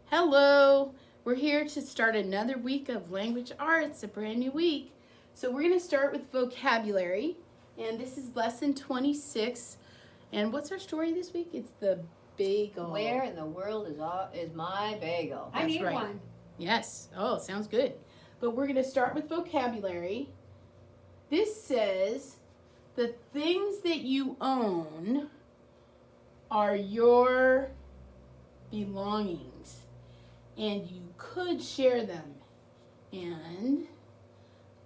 Hello, we're here to start another week of language arts, a brand new week. So we're going to start with vocabulary, and this is lesson 26. And what's our story this week? It's the bagel. Where in the world is my bagel? That's I need right. one. Yes. Oh, sounds good. But we're going to start with vocabulary. This says the things that you own are your belongings, and you could share them. And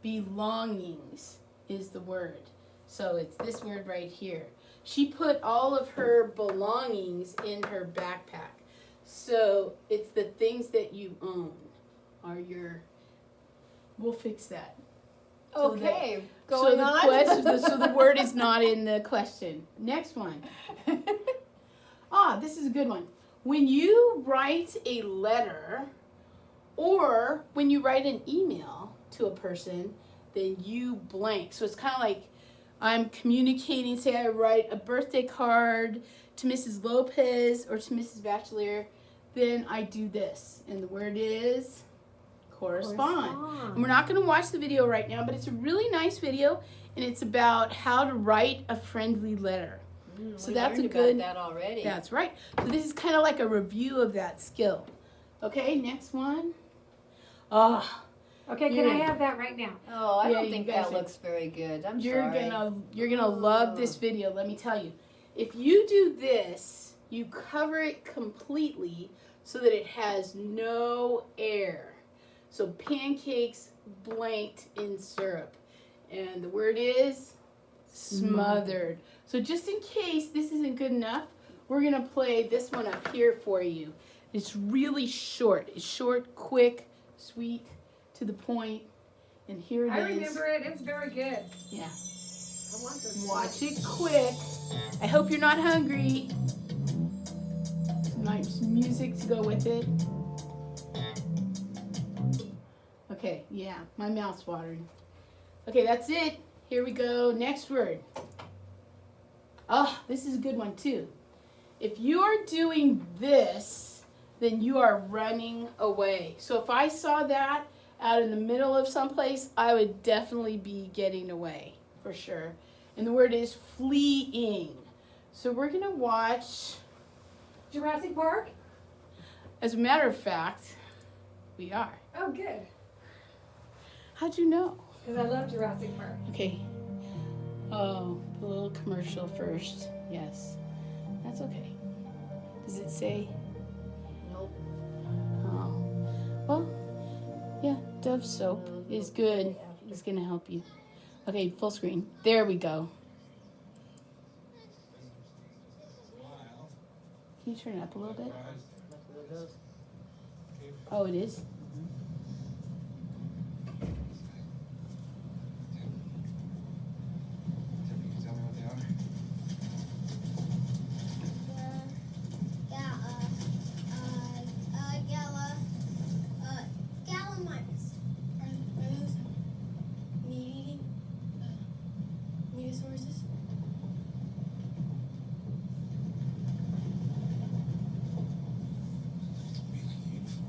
belongings is the word. So it's this word right here. She put all of her belongings in her backpack. So it's the things that you own are your, we'll fix that. Okay, So going the on. question, so the word is not in the question. Next one. This is a good one. When you write a letter or when you write an email to a person, then you blank. So it's kind of like I'm communicating. Say I write a birthday card to Mrs. Lopez or to Mrs. Bachelor, then I do this. And the word is correspond. And we're not going to watch the video right now, but it's a really nice video, and it's about how to write a friendly letter. So We that's learned a good. about that already. That's right. So this is kind of like a review of that skill. Okay, next one. Okay, You're can I gonna- have that right now? Oh, I Yeah, don't you think guys that are- looks very good. I'm You're sorry. gonna love this video. Let me tell you. If you do this, you cover it completely so that it has no air. So pancakes blanked in syrup, and the word is smothered. So just in case this isn't good enough, we're gonna play this one up here for you. It's really short. It's short, quick, sweet, to the point. And here it is. I remember it. It's very good. Yeah. I want this. Watch it quick. I hope you're not hungry. Some nice music to go with it. Okay, yeah, my mouth's watering. Okay, that's it. Here we go. Next word. This is a good one too. If you are doing this, then you are running away. So if I saw that out in the middle of someplace, I would definitely be getting away, for sure. And the word is fleeing. So we're going to watch, Jurassic Park? as a matter of fact, we are. Oh, good. How'd you know? Because I love Jurassic Park. Okay. Oh, a little commercial first. Yes. That's okay. Does it say? Nope. Oh. Well, yeah, Dove soap is good. It's going to help you. Okay, full screen. There we go. Can you turn it up a little bit? Oh, it is? Gallimimus. Are those meat-eating metasauruses?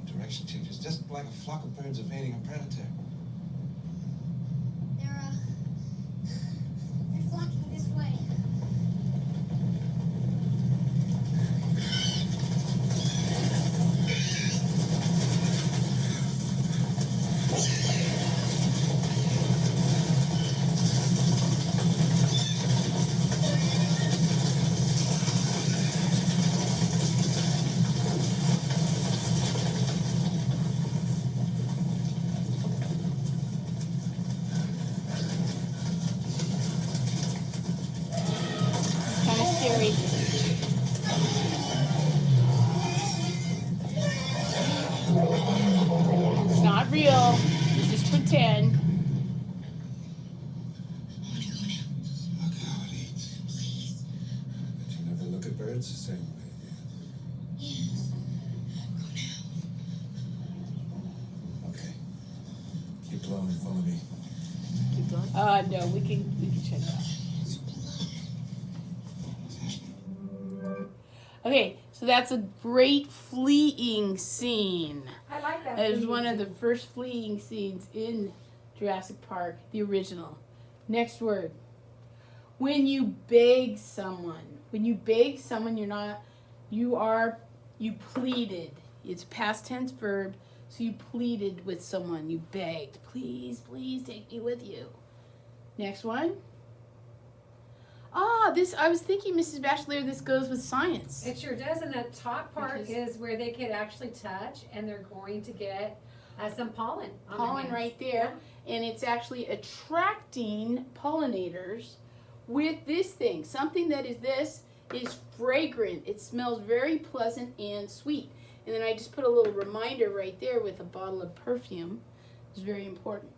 Direction changes, just like a flock of birds evading a predator. They're flocking this way. Kind of scary. It's not real. You just pretend. Look how it eats. But you never look at birds the same way again. Yes. Okay. Keep blowing, follow me. Keep going. No, we can check it out. Okay, so So that's a great fleeing scene. I like that. It was fleeing one of the scene. first fleeing scenes in Jurassic Park, the original. Next word. When you beg someone. When you beg someone, you pleaded. It's past tense verb, so you pleaded with someone. You begged, please, please take me with you. Next one. I was thinking, Mrs. Bachelor, this goes with science. It sure does, and that top part Because- is where they could actually touch, and they're going to get some pollen. On their Pollen hands. right there, and it's actually attracting pollinators with this thing. Something that is fragrant. It smells very pleasant and sweet. And then I just put a little reminder right there with a bottle of perfume. It's very important.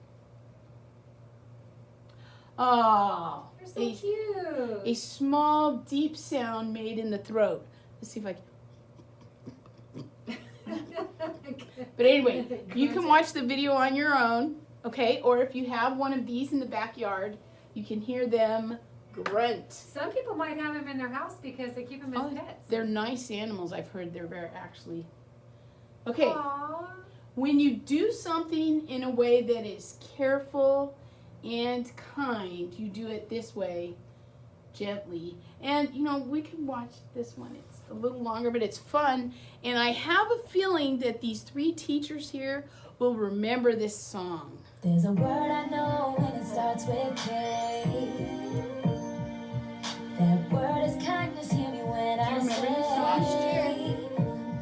Oh, They're so cute. a small deep sound made in the throat. Let's see if I can. But anyway, you can watch the video on your own, okay? Or if you have one of these in the backyard, you can hear them grunt. Some people might have them in their house because they keep them as pets. They're nice animals. I've heard they're very actually. Okay, Aww. when you do something in a way that is careful and kind, you do it this way, gently. And we can watch this one. It's a little longer, but it's fun. And I have a feeling that these 3 teachers here will remember this song. There's a word I know and it starts with K. That word is kindness, hear me when I remember say. this last year?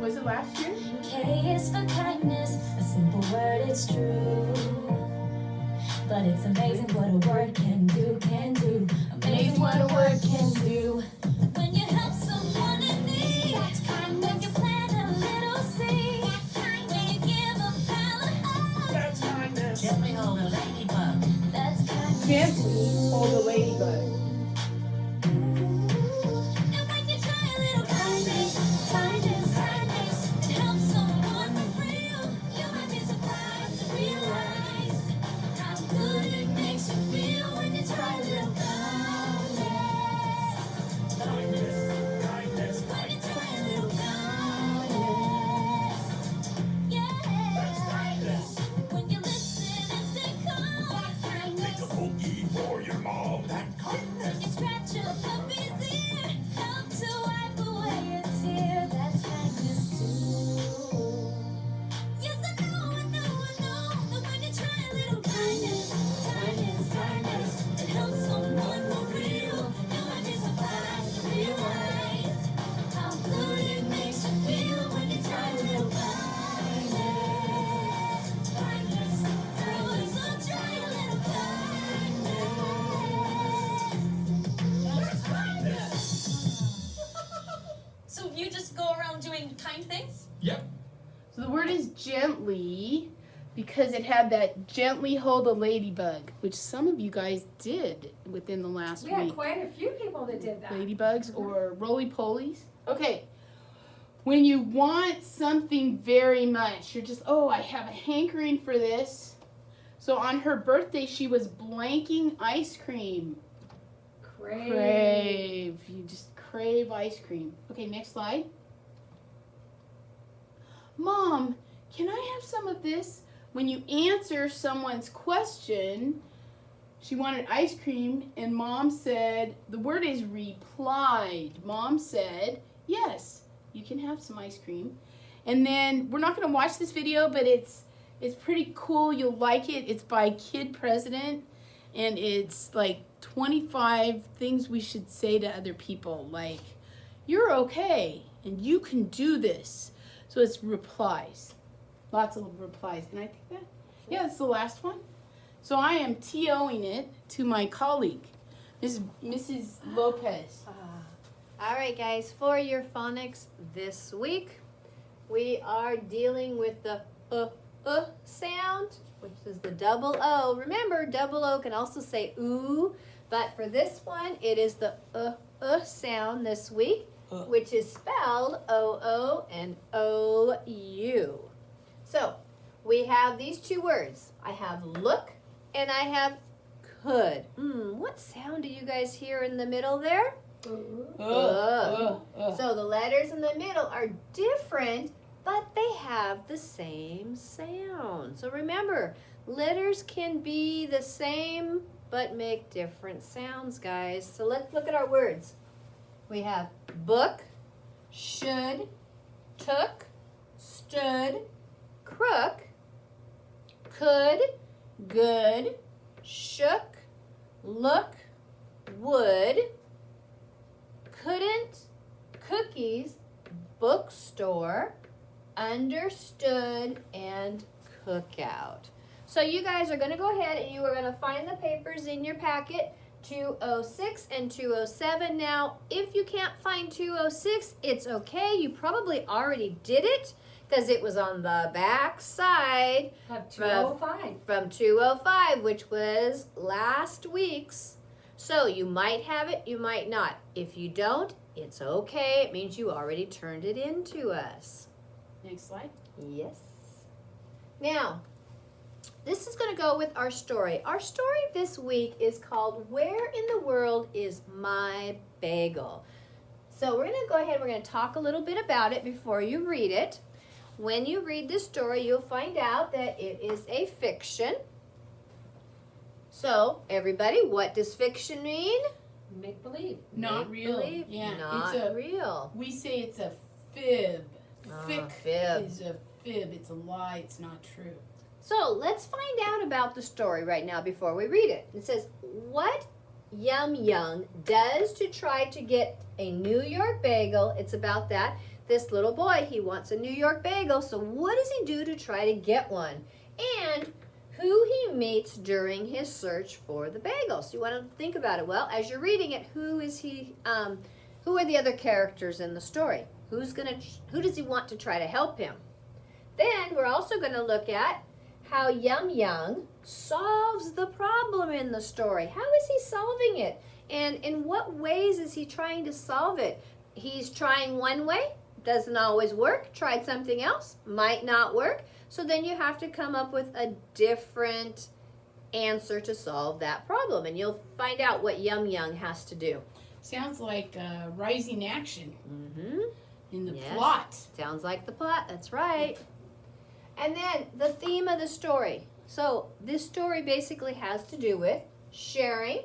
Was it last year? K is for kindness, a simple word, it's true. But it's amazing what a word can do, Amazing what a word can do. When you help someone in need, that's kindness. When you plant a little seed, that's kindness. When you give a pal a hug, that's kindness. Gently hold a ladybug, that's kindness. Gently hold a ladybug. And when you try a little kindness, and help someone for real, you might be surprised to realize how good it makes you feel when you try a little kindness. When you try a little kindness. Yeah. When you listen and stay calm. Make a cookie for your mom. When you scratch a puppy's ear, help to wipe away a tear. That's kindness too. Yes, I know that when you try a little kindness, it helps someone for real. You might be surprised to realize how good it makes you feel when you try a little kindness. Oh, so try a little kindness. So you just go around doing kind things? Yep. So the word is gently because it had that gently hold a ladybug, which some of you guys did within the last We had week. quite a few people that did that. Ladybugs or roly-polies. Okay. When you want something very much, you're just, I have a hankering for this. So on her birthday, she was blanking ice cream. Crave. You just crave ice cream. Okay, next slide. Mom, can I have some of this? When you answer someone's question, she wanted ice cream, and Mom said, the word is replied. Mom said, yes, you can have some ice cream. And then, we're not going to watch this video, but it's pretty cool. You'll like it. It's by Kid President, and it's like 25 things we should say to other people, like, you're okay, and you can do this. So it's replies. Lots of replies. And I think that's the last one. So I am TOing it to my colleague, Mrs. Lopez. All right, guys, for your phonics this week, we are dealing with the sound, which is the double O. Remember, double O can also say ooh, but for this one, it is the sound this week, which is spelled O-O and O-U. So, we have these 2 words. I have look and I have could. What sound do you guys hear in the middle there? So the letters in the middle are different, but they have the same sound. So remember, letters can be the same, but make different sounds, guys. So let's look at our words. We have book, should, took, stood, crook, could, good, shook, look, would, couldn't, cookies, bookstore, understood, and cookout. So you guys are going to go ahead and you are going to find the papers in your packet, 206 and 207. Now, if you can't find 206, it's okay. You probably already did it because it was on the back side Of 205. from 205, which was last week's. So you might have it, you might not. If you don't, it's okay. It means you already turned it in to us. Next slide. Yes. Now, this is going to go with our story. Our story this week is called Where in the World is My Bagel? So we're going to go ahead, we're going to talk a little bit about it before you read it. When you read this story, you'll find out that it is a fiction. So, everybody, what does fiction mean? Make believe. Not real. Make-believe, Yeah, not it's a real. We say it's a fib. Fib. is a fib. It's a lie. It's not true. So let's find out about the story right now before we read it. It says, what Yum Young does to try to get a New York bagel. It's about that. This little boy, he wants a New York bagel. So what does he do to try to get one? And who he meets during his search for the bagel. So you want to think about it. Well, as you're reading it, who is he? Who are the other characters in the story? Who does he want to try to help him? Then we're also going to look at how Yum Young solves the problem in the story. How is he solving it? And in what ways is he trying to solve it? He's trying one way, doesn't always work. Tried something else, might not work. So then you have to come up with a different answer to solve that problem. And you'll find out what Yum Young has to do. Sounds like rising action Mm-hmm. in the Yes. plot. Sounds like the plot, that's right. And then the theme of the story. So this story basically has to do with sharing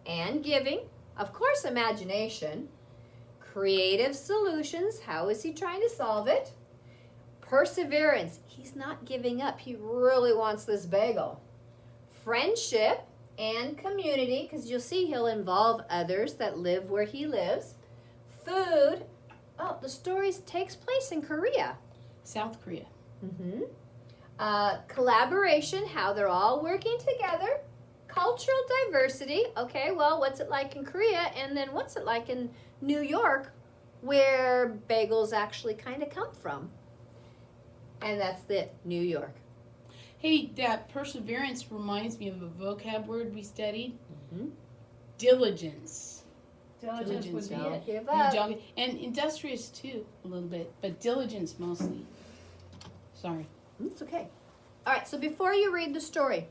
and giving, of course, imagination, creative solutions, how is he trying to solve it, perseverance, he's not giving up, he really wants this bagel, friendship and community, because you'll see he'll involve others that live where he lives, food, oh, the story takes place in Korea. South Korea. Mm-hmm. Collaboration, how they're all working together. Cultural diversity, okay, well, what's it like in Korea? And then what's it like in New York, where bagels actually kind of come from? And that's it, New York. Hey, that perseverance reminds me of a vocab word we studied. Mm-hmm. Diligence. Diligence would be Don't it. give You up. don't- and industrious too, a little bit, but diligence mostly. Sorry. It's okay. All right, so before you read the story,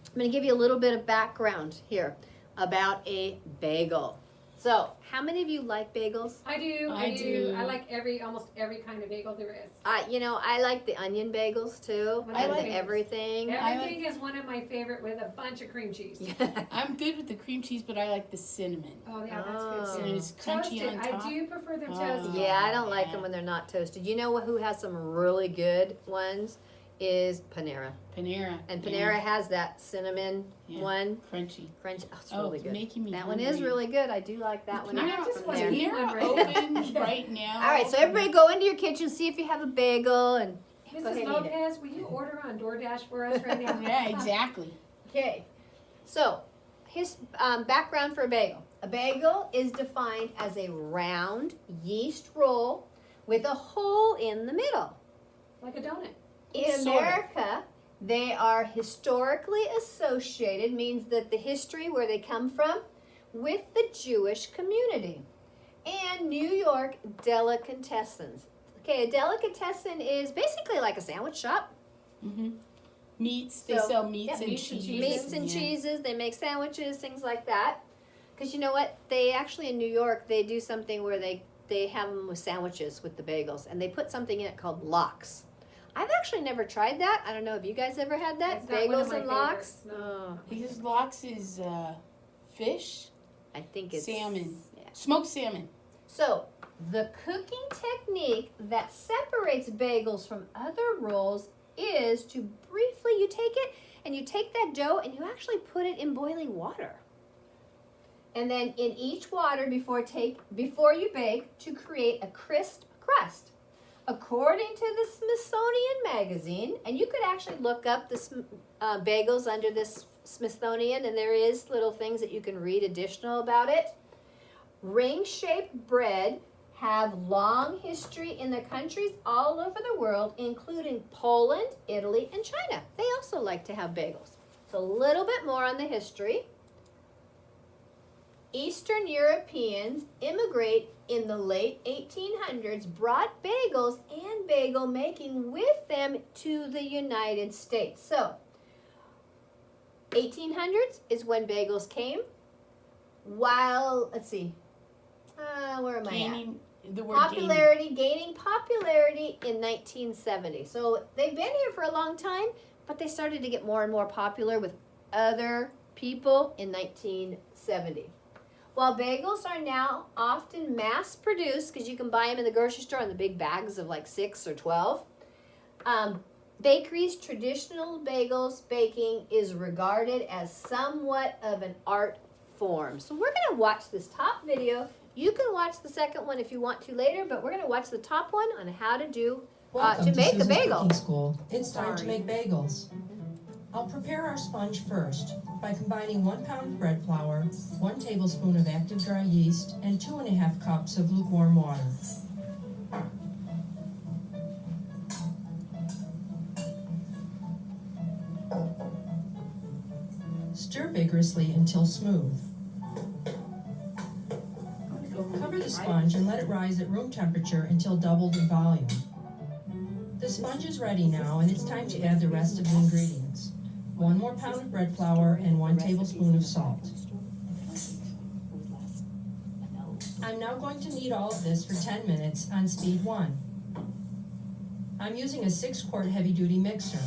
I'm going to give you a little bit of background here about a bagel. So, how many of you like bagels? I do. I do. I like almost every kind of bagel there is. I like the onion bagels too. What I and like the everything. Everything is one of my favorite with a bunch of cream cheese. I'm good with the cream cheese, but I like the cinnamon. Oh yeah, that's Oh. good And too. it's crunchy Toasted. on top. I do prefer them Oh. toasted. Yeah, I don't like Yeah. them when they're not toasted. You know who has some really good ones is Panera. Panera. And yeah, Panera has that cinnamon Yeah. one. Crunchy. Crunch. Oh, it's Oh, really it's good. making me That one hungry. is really good. I do like that one. I just from want there. to eat one Panera right now. open right now. All right, so everybody go into your kitchen, see if you have a bagel, and go ahead Mrs. and eat it. Lopez, will you order on DoorDash for us right now? Yeah, exactly. Okay, so his background for a bagel. A bagel is defined as a round yeast roll with a hole in the middle. Like a donut. In Sort of. America, they are historically associated, means that the history where they come from, with the Jewish community. And New York delicatessens. Okay, a delicatessen is basically like a sandwich shop. Mm-hmm. Meats. They So, sell meats yeah, and meats and cheese. cheese. Meats and Yeah. cheeses, they make sandwiches, things like that. Because you know what? They actually in New York, they do something where they have them with sandwiches with the bagels, and they put something in it called lox. I've actually never tried that. I don't know if you guys ever had that. That's not one of Bagels my and lox. favorites, no. Oh, Because lox is fish, I think it's salmon, Yeah. smoked salmon. So, the cooking technique that separates bagels from other rolls is to briefly, you take it and you take that dough and you actually put it in boiling water. And then in each water before you bake to create a crisp crust. According to the Smithsonian Magazine, and you could actually look up the bagels under this Smithsonian, and there is little things that you can read additional about it. Ring-shaped bread have long history in the countries all over the world, including Poland, Italy, and China. They also like to have bagels. So a little bit more on the history. Eastern Europeans immigrate in the late 1800s, brought bagels and bagel making with them to the United States. So 1800s is when bagels came. While, let's see, where am I at? Gaining the word Gaining popularity in 1970. So they've been here for a long time, but they started to get more and more popular with other people in 1970. While bagels are now often mass produced, because you can buy them in the grocery store in the big bags of like 6 or 12, bakeries' traditional bagels baking is regarded as somewhat of an art form. So we're going to watch this top video. You can watch the second one if you want to later, but we're going to watch the top one on how to do Welcome to to make Susan's a bagel. Cooking School. It's time to Sorry. make bagels. I'll prepare our sponge first by combining 1 pound of bread flour, 1 tablespoon of active dry yeast, and 2½ cups of lukewarm water. Stir vigorously until smooth. Cover the sponge and let it rise at room temperature until doubled in volume. The sponge is ready now, and it's time to add the rest of the ingredients. 1 more pound of bread flour and 1 tablespoon of salt. I'm now going to knead all of this for 10 minutes on speed 1. I'm using a 6-quart heavy-duty mixer.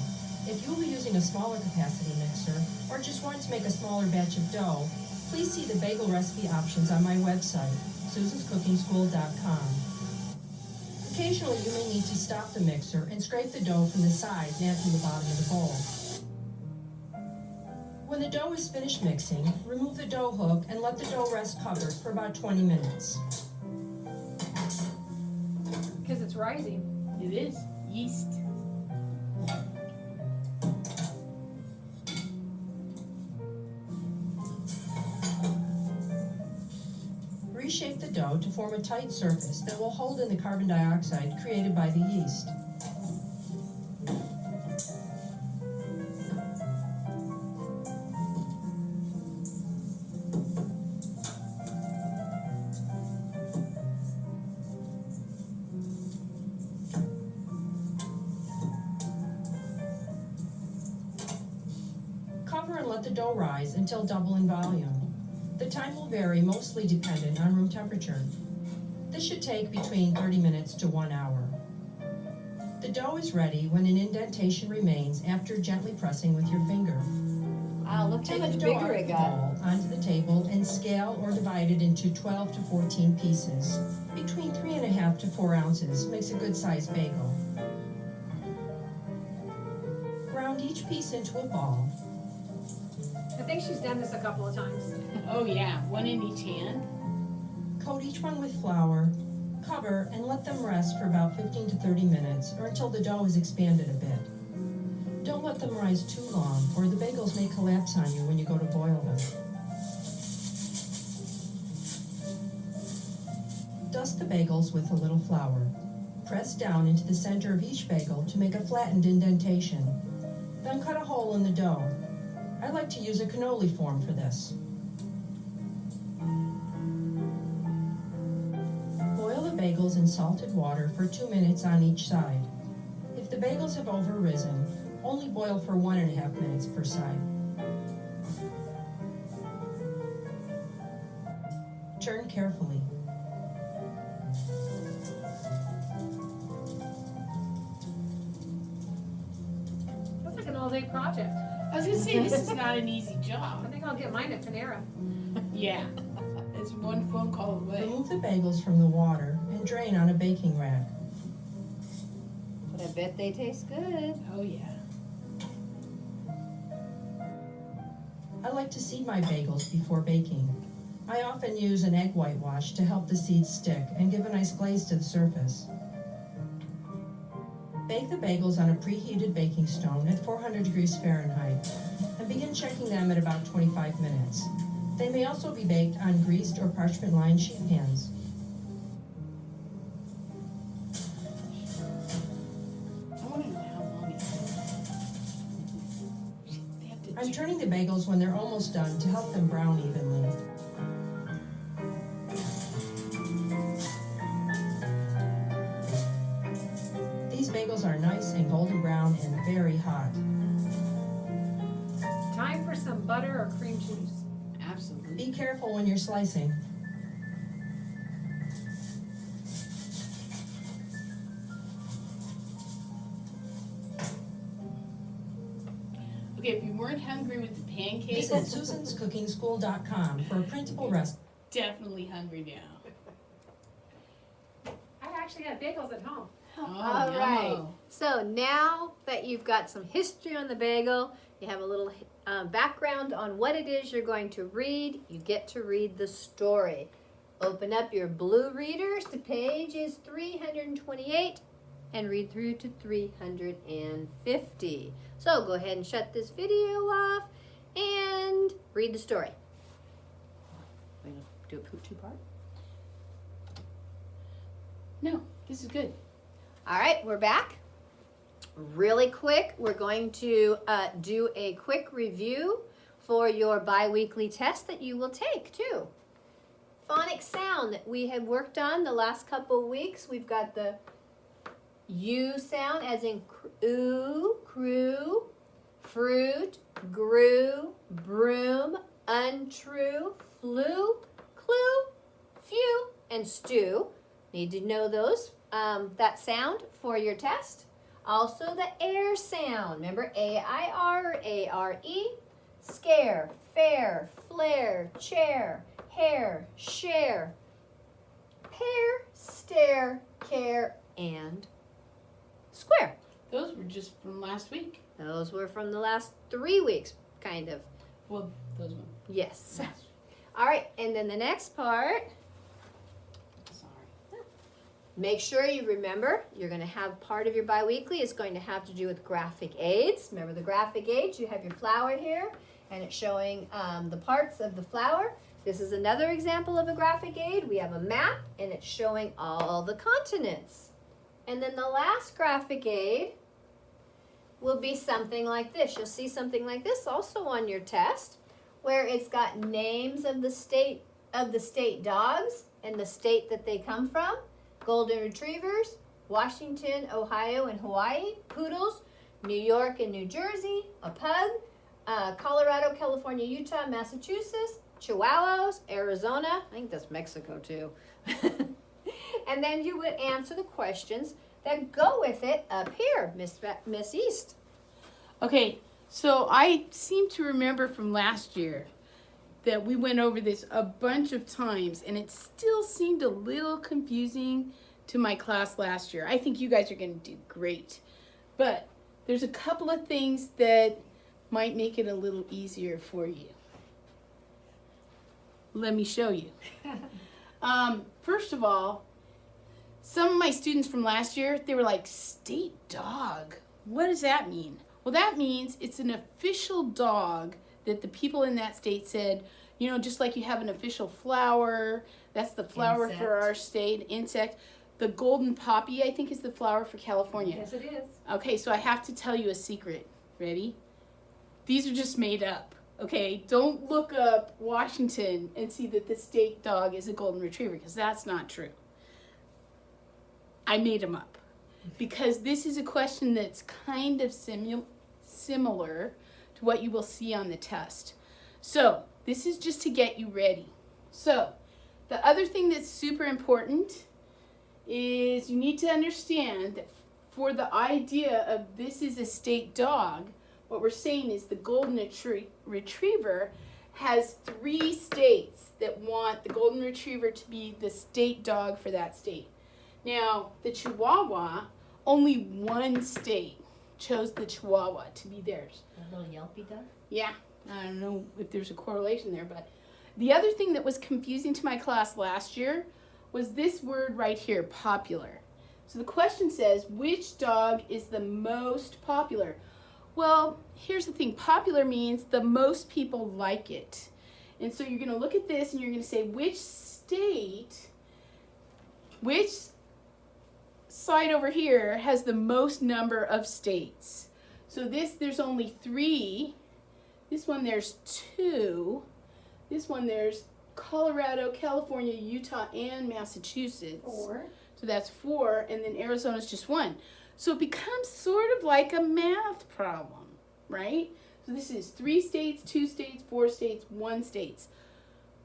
If you will be using a smaller capacity mixer, or just want to make a smaller batch of dough, please see the bagel recipe options on my website, susanscookingschool.com. Occasionally, you may need to stop the mixer and scrape the dough from the sides and from the bottom of the bowl. When the dough is finished mixing, remove the dough hook and let the dough rest covered for about 20 minutes. Because it's rising. It is yeast. Reshape the dough to form a tight surface that will hold in the carbon dioxide created by the yeast. Cover and let the dough rise until double in volume. The time will vary, mostly dependent on room temperature. This should take between 30 minutes to 1 hour. The dough is ready when an indentation remains after gently pressing with your finger. Wow, look how Take much the dough bigger out it of the got. bowl onto the table and scale or divide it into 12 to 14 pieces. Between 3½ to 4 ounces makes a good sized bagel. Round each piece into a ball. I think she's done this a couple of times. Oh yeah, one in each hand. Coat each one with flour, cover, and let them rest for about 15 to 30 minutes or until the dough is expanded a bit. Don't let them rise too long or the bagels may collapse on you when you go to boil them. Dust the bagels with a little flour. Press down into the center of each bagel to make a flattened indentation. Then cut a hole in the dough. I like to use a cannoli form for this. Boil the bagels in salted water for 2 minutes on each side. If the bagels have over-risen, only boil for 1½ minutes per side. Turn carefully. That's like an all-day project. I was gonna say, this is not an easy I job. think I'll get mine at Panera. Yeah, it's one phone call away. Remove the bagels from the water and drain on a baking rack. But I bet they taste good. Oh yeah. I like to seed my bagels before baking. I often use an egg whitewash to help the seeds stick and give a nice glaze to the surface. Bake the bagels on a preheated baking stone at 400 degrees Fahrenheit and begin checking them at about 25 minutes. They may also be baked on greased or parchment-lined sheet pans. I want to know how long it takes. They have to I'm turning the bagels when they're almost done to help them brown evenly. These bagels are nice and golden brown and very hot. Time for some butter or cream cheese. Absolutely. Be careful when you're slicing. Okay, if you weren't hungry with the pancakes, Visit susanscookingschool.com for a printable recipe. definitely hungry now. I actually have bagels at home. Oh, All right. no. So now that you've got some history on the bagel, you have a little background on what it is you're going to read, you get to read the story. Open up your blue readers to pages 328 and read through to 350. So go ahead and shut this video off and read the story. We're going to do a two-part. No, this is good. All right, we're back. Really quick, we're going to do a quick review for your bi-weekly test that you will take too. Phonic sound that we have worked on the last couple weeks. We've got the U sound as in ooh, crew, fruit, grew, broom, untrue, flew, clue, few, and stew. Need to know those, that sound for your test. Also the air sound. Remember A-I-R or A-R-E. Scare, fair, flare, chair, hair, share, pair, stare, care, and square. Those were just from last week. Those were from the last 3 weeks, kind of. Well, those ones. Yes. Last week. All right, and then the next part, Sorry. make sure you remember you're going to have part of your biweekly is going to have to do with graphic aids. Remember the graphic aids? You have your flower here, and it's showing the parts of the flower. This is another example of a graphic aid. We have a map, and it's showing all the continents. And then the last graphic aid will be something like this. You'll see something like this also on your test, where it's got names of the state dogs and the state that they come from. Golden Retrievers, Washington, Ohio, and Hawaii. Poodles, New York and New Jersey. A pug, Colorado, California, Utah, Massachusetts. Chihuahuas, Arizona. I think that's Mexico too. And then you would answer the questions that go with it up here, Miss East. Okay, so I seem to remember from last year that we went over this a bunch of times, and it still seemed a little confusing to my class last year. I think you guys are going to do great, but there's a couple of things that might make it a little easier for you. Let me show you. First of all, some of my students from last year, they were like, state dog, what does that mean? Well, that means it's an official dog that the people in that state said, you know, just like you have an official flower, that's the flower Insect. for our state, insect. The golden poppy, I think, is the flower for California. Yes, it is. Okay, so I have to tell you a secret. Ready? These are just made up. Okay, don't look up Washington and see that the state dog is a golden retriever, because that's not true. I made them up because this is a question that's kind of similar to what you will see on the test. So this is just to get you ready. So The other thing that's super important is you need to understand that for the idea of this is a state dog, what we're saying is the golden retriever has 3 states that want the golden retriever to be the state dog for that state. Now, the Chihuahua, only 1 state chose the Chihuahua to be theirs. A little yelpy dog? Yeah, I don't know if there's a correlation there, but the other thing that was confusing to my class last year was this word right here, popular. So the question says, which dog is the most popular? Well, here's the thing. Popular means the most people like it. And so you're going to look at this and you're going to say, which side over here has the most number of states? So there's only 3. This one, there's 2. This one, there's Colorado, California, Utah, and Massachusetts. 4. So that's 4, and then Arizona's just 1. So it becomes sort of like a math problem, right? So this is 3 states, 2 states, 4 states, 1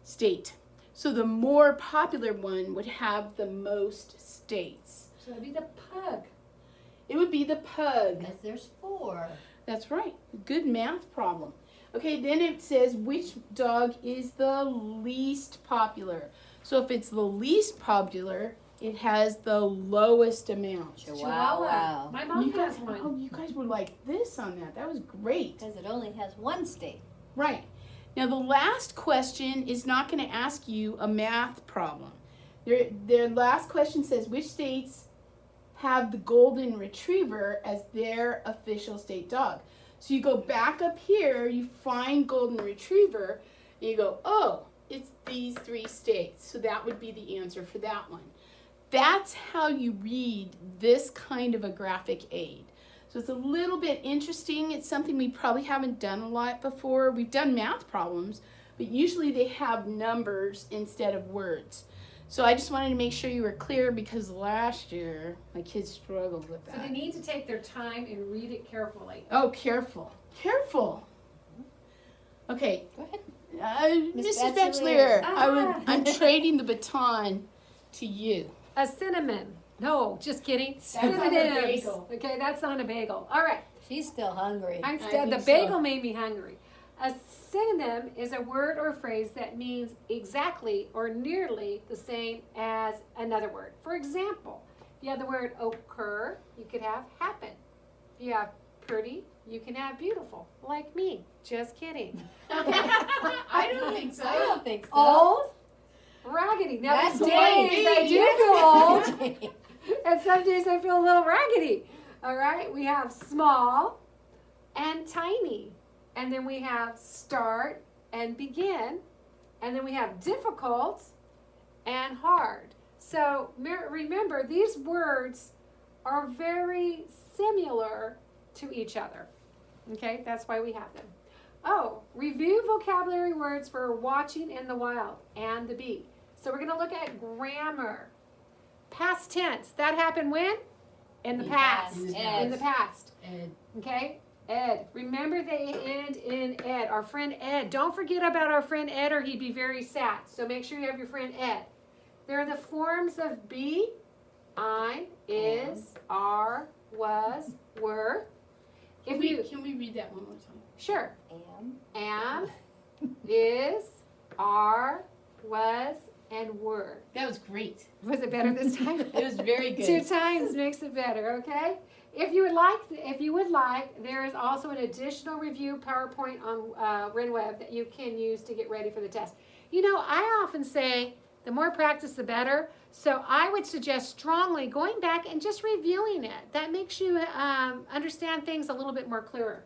state. So the more popular one would have the most states. So that'd be the pug. It would be the pug. Because there's 4. That's right. Good math problem. Okay, then it says which dog is the least popular. So if it's the least popular, it has the lowest amount. Chihuahua. My mom has Oh, one. you guys were like this on that. That was great. Because it only has 1 state. Right. Now the last question is not going to ask you a math problem. Their last question says which states have the golden retriever as their official state dog. So you go back up here, you find golden retriever, and you go, oh, it's these 3 states. So that would be the answer for that one. That's how you read this kind of a graphic aid. So it's a little bit interesting. It's something we probably haven't done a lot before. We've done math problems, but usually they have numbers instead of words. So I just wanted to make sure you were clear because last year my kids struggled with So that. they need to take their time and read it carefully. Oh, careful. Careful. Okay. Go ahead. Mrs. Batchelor. Batchelor, I'm trading the baton to you. A cinnamon. No, just kidding. on a Synonyms. bagel. Okay, that's on a bagel. All right. She's still hungry. I'm I the think bagel so. made me hungry. A synonym is a word or phrase that means exactly or nearly the same as another word. For example, if you have the word occur, you could have happen. If you have pretty, you can have beautiful. Like me. Just kidding. I don't think so. I don't think so. Old, raggedy. Now That's these right. days I do feel old, and some days I feel a little raggedy. All right, we have small and tiny, and then we have start and begin, and then we have difficult and hard. So remember, these words are very similar to each other. Okay, that's why we have them. Oh, review vocabulary words for watching in the wild and the beat. So we're going to look at grammar. Past tense. That happened when? In the past. In the past. Ed. Okay? Ed. Remember they end in ed. Our friend Ed. Don't forget about our friend Ed or he'd be very sad. So make sure you have your friend Ed. There are the forms of be, I, is, are, was, were. Can we read that one more time? Sure. Am. Is, are, was, and were. That was great. Was it better this time? It was very good. 2 times makes it better, okay? If you would like, there is also an additional review PowerPoint on RenWeb that you can use to get ready for the test. You know, I often say the more practice, the better. So I would suggest strongly going back and just reviewing it. That makes you understand things a little bit more clearer.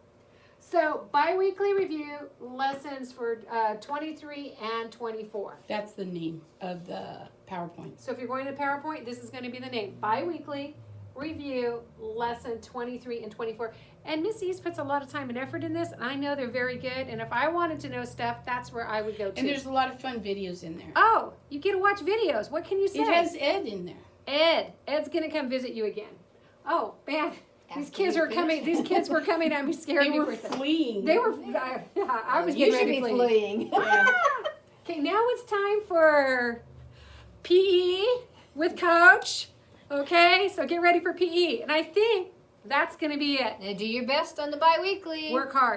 So bi-weekly review lessons for 23 and 24. That's the name of the PowerPoint. So if you're going to PowerPoint, this is going to be the name. Bi-weekly review lesson 23 and 24. And Miss East puts a lot of time and effort in this, and I know they're very good. And if I wanted to know stuff, that's where I would go to. And there's a lot of fun videos in there. Oh, you get to watch videos. What can you say? It has Ed in there. Ed's going to come visit you again. Oh, man. These After kids we were coming. finish. These kids were coming at me, scared They me were for them. fleeing. They were. I was You getting should ready be to flee. fleeing. Yeah. Okay, now it's time for PE with Coach. Okay, so get ready for PE. And I think that's going to be it. Now do your best on the bi-weekly. Work hard.